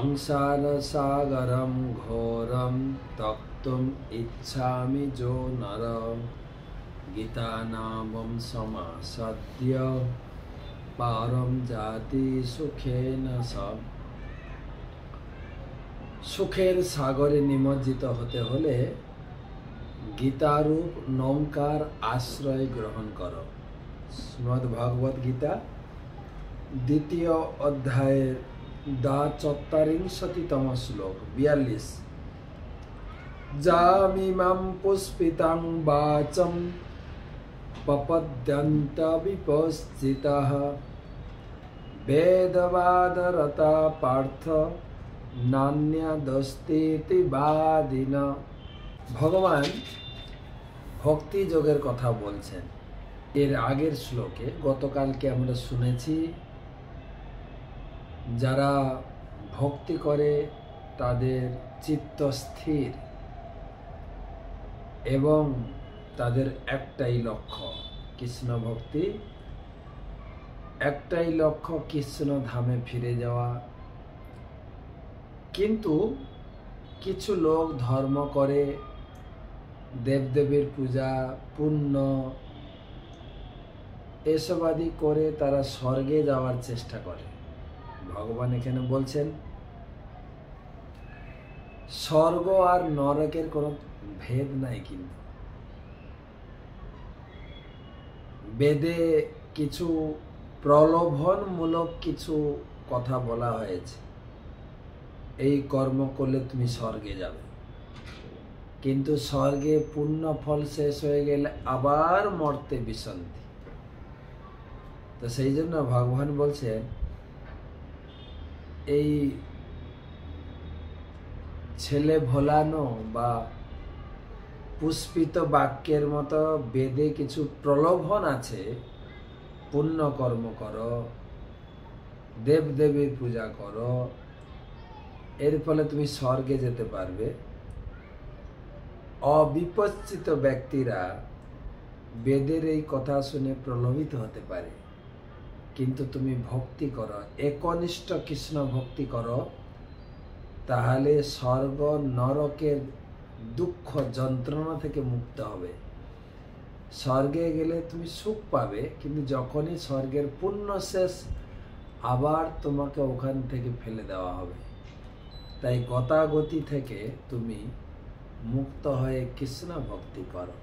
সংসার সাগরম ঘোরম তপ্তুম ইচ্ছামি যো নর গীতা নামম সমাসদ্য পারম জাতি সুখেন সব। সুখের সাগরে নিমজ্জিত হতে হলে গীতারূপ নৌকার আশ্রয় গ্রহণ করো। শ্রীমদ্ ভগবদ গীতা দ্বিতীয় অধ্যায়ের ৪৪তম শ্লোক ৪২। যামিমাম পুষ্পিতাং বাচম পপদ্যন্ত বিপশ্চিতঃ বেদবাদরতা পার্থ নান্যদস্তিতি বাদিন। ভগবান ভক্তি যোগের কথা বলছেন। এর আগের শ্লোকে গতকালকে আমরা শুনেছি যারা ভক্তি করে তাদের চিত্ত স্থির এবং তাদের একটাই লক্ষ্য কৃষ্ণ ভক্তি, একটাই লক্ষ্য কৃষ্ণ ধামে ফিরে যাওয়া। কিন্তু কিছু লোক ধর্ম করে, দেবদেবীর পূজা, পুণ্য এসব আদি করে তারা স্বর্গে যাওয়ার চেষ্টা করে। ভগবান এখানে বলছেন স্বর্গ আর নরকের কোনো ভেদ নাই। কিন্তু বেদে কিছু প্রলোভনমূলক কিছু কথা বলা হয়েছে, এই কর্ম করলে তুমি স্বর্গে যাবে। কিন্তু স্বর্গে পুণ্য ফল শেষ হয়ে গেলে আবার মর্তে বিসন্তি। তো সেই জন্য ভগবান বলছেন এই ছেলে ভোলানো বা পুষ্পিত বাক্যের মতো বেদে কিছু প্রলোভন আছে। পুণ্য কর্ম করো, দেবদেবীর পূজা করো, এর ফলে তুমি স্বর্গে যেতে পারবে। অবিপশ্চিত ব্যক্তিরা বেদের এই কথা শুনে প্রলোভিত হতে পারে। কিন্তু তুমি ভক্তি করো, একনিষ্ঠ কৃষ্ণ ভক্তি করো, তাহলে স্বর্গ নরকের দুঃখ যন্ত্রণা থেকে মুক্ত হবে। স্বর্গে গেলে তুমি সুখ পাবে, কিন্তু যখনই স্বর্গের পুণ্য শেষ আবার তোমাকে ওখান থেকে ফেলে দেওয়া হবে। তাই গতাগতি থেকে তুমি মুক্ত হয়ে কৃষ্ণ ভক্তি করো।